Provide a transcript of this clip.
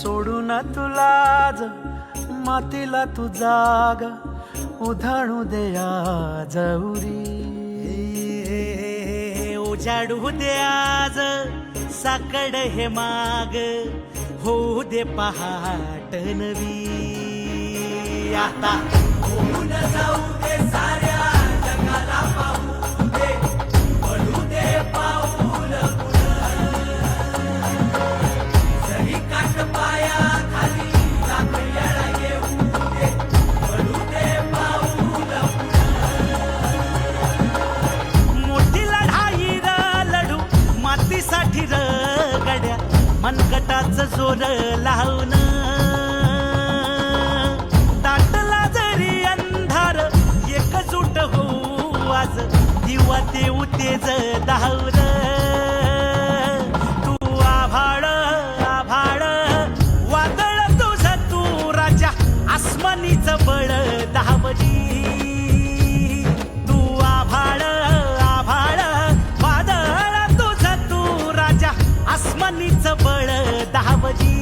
सोडून तुला मातीला तू जाग उधाणू दे आज उरी. उजाडू दे आज साकड हे माग होऊ दे पहाट नवी. आता होऊन जाऊ दे साऱ्या जगाला पाहू दे पडू दे पाऊल जरी काट पाया खाली लाकड्याला येऊ दे पडू दे पाऊल. मोठी लढाई र लढू मातीसाठी र गड्या मनगटाच जोर लावून. दाटला जरी अंधार एकजूट होऊ आज दिवा देऊ तेज धावर. तू आभाळ आभाळ वादळ तुझ तू राजा आसमानीच बळ दावली. तू आभाळ आभाळ वादळ तुझ तू राजा आसमानीच बळ दावली.